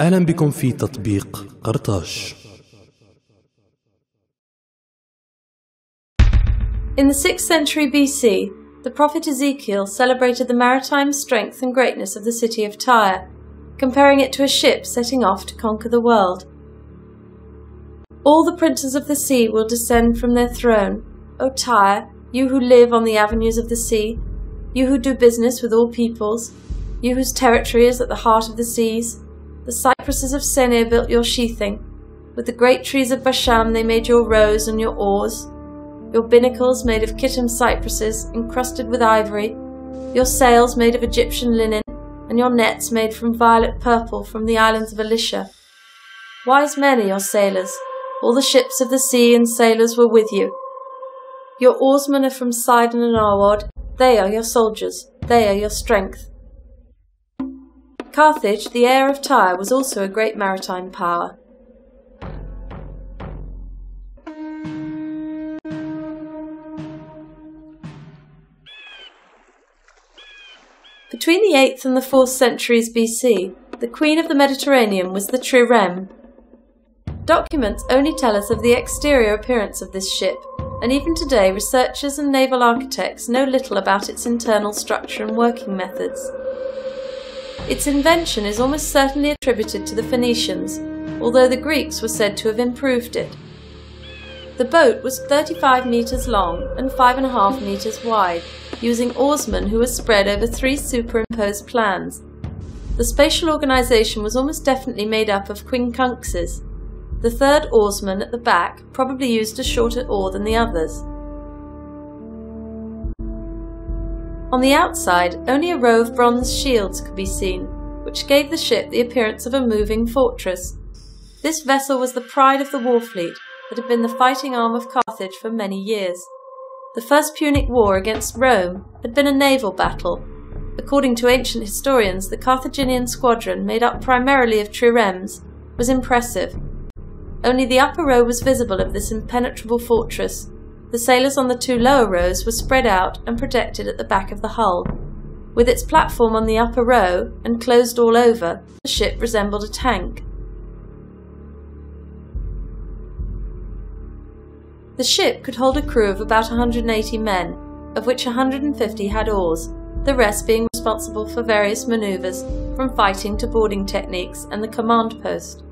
أهلا بكم في تطبيق قرطاج. In the 6th century BC, the prophet Ezekiel celebrated the maritime strength and greatness of the city of Tyre, comparing it to a ship setting off to conquer the world. All the princes of the sea will descend from their throne, O Tyre, you who live on the avenues of the sea, you who do business with all peoples, you whose territory is at the heart of the seas. The cypresses of Senir built your sheathing. With the great trees of Bashan they made your rows and your oars. Your binnacles made of Kittim cypresses, encrusted with ivory, your sails made of Egyptian linen, and your nets made from violet purple from the islands of Elisha. Wise men are your sailors. All the ships of the sea and sailors were with you. Your oarsmen are from Sidon and Arwad. They are your soldiers. They are your strength. Carthage, the heir of Tyre, was also a great maritime power. Between the 8th and the 4th centuries BC, the queen of the Mediterranean was the trireme. Documents only tell us of the exterior appearance of this ship, and even today researchers and naval architects know little about its internal structure and working methods. Its invention is almost certainly attributed to the Phoenicians, although the Greeks were said to have improved it. The boat was 35 metres long and 5.5 metres wide, using oarsmen who were spread over 3 superimposed plans. The spatial organisation was almost definitely made up of quincunxes. The third oarsman at the back probably used a shorter oar than the others. On the outside, only a row of bronze shields could be seen, which gave the ship the appearance of a moving fortress. This vessel was the pride of the war fleet that had been the fighting arm of Carthage for many years. The First Punic War against Rome had been a naval battle. According to ancient historians, the Carthaginian squadron, made up primarily of triremes, was impressive. Only the upper row was visible of this impenetrable fortress. The sailors on the 2 lower rows were spread out and protected at the back of the hull. With its platform on the upper row and closed all over, the ship resembled a tank. The ship could hold a crew of about 180 men, of which 150 had oars, the rest being responsible for various manoeuvres, from fighting to boarding techniques and the command post.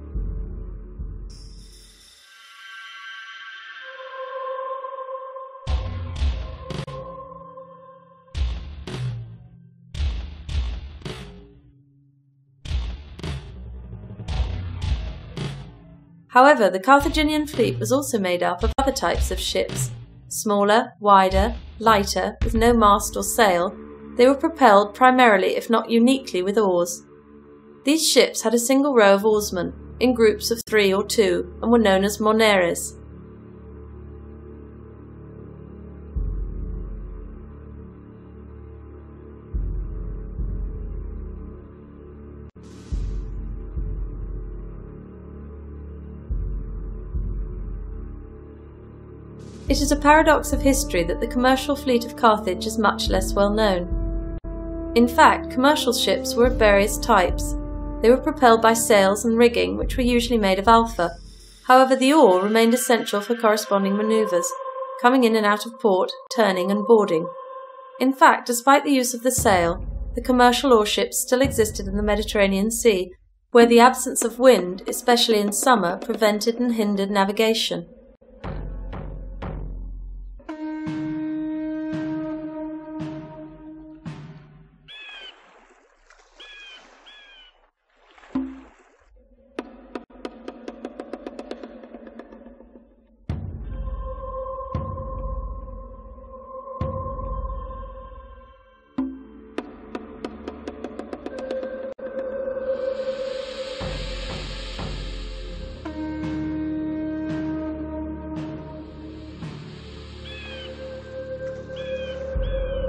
However, the Carthaginian fleet was also made up of other types of ships. Smaller, wider, lighter, with no mast or sail, they were propelled primarily, if not uniquely, with oars. These ships had a single row of oarsmen, in groups of 3 or 2, and were known as moneres. It is a paradox of history that the commercial fleet of Carthage is much less well known. In fact, commercial ships were of various types. They were propelled by sails and rigging, which were usually made of alpha. However, the oar remained essential for corresponding manoeuvres, coming in and out of port, turning and boarding. In fact, despite the use of the sail, the commercial oarships still existed in the Mediterranean Sea, where the absence of wind, especially in summer, prevented and hindered navigation.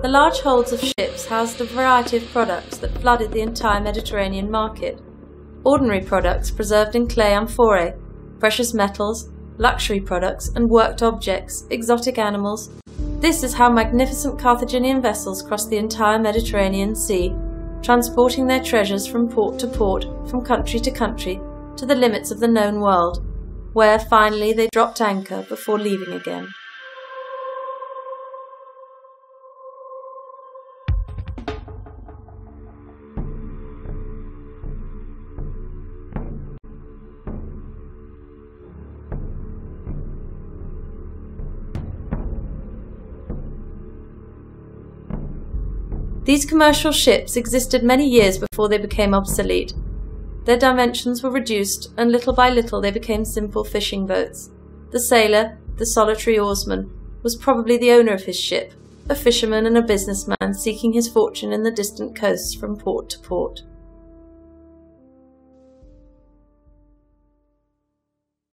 The large holds of ships housed a variety of products that flooded the entire Mediterranean market. Ordinary products preserved in clay amphorae, precious metals, luxury products and worked objects, exotic animals. This is how magnificent Carthaginian vessels crossed the entire Mediterranean Sea, transporting their treasures from port to port, from country to country, to the limits of the known world, where finally they dropped anchor before leaving again. These commercial ships existed many years before they became obsolete. Their dimensions were reduced, and little by little they became simple fishing boats. The sailor, the solitary oarsman, was probably the owner of his ship, a fisherman and a businessman seeking his fortune in the distant coasts from port to port.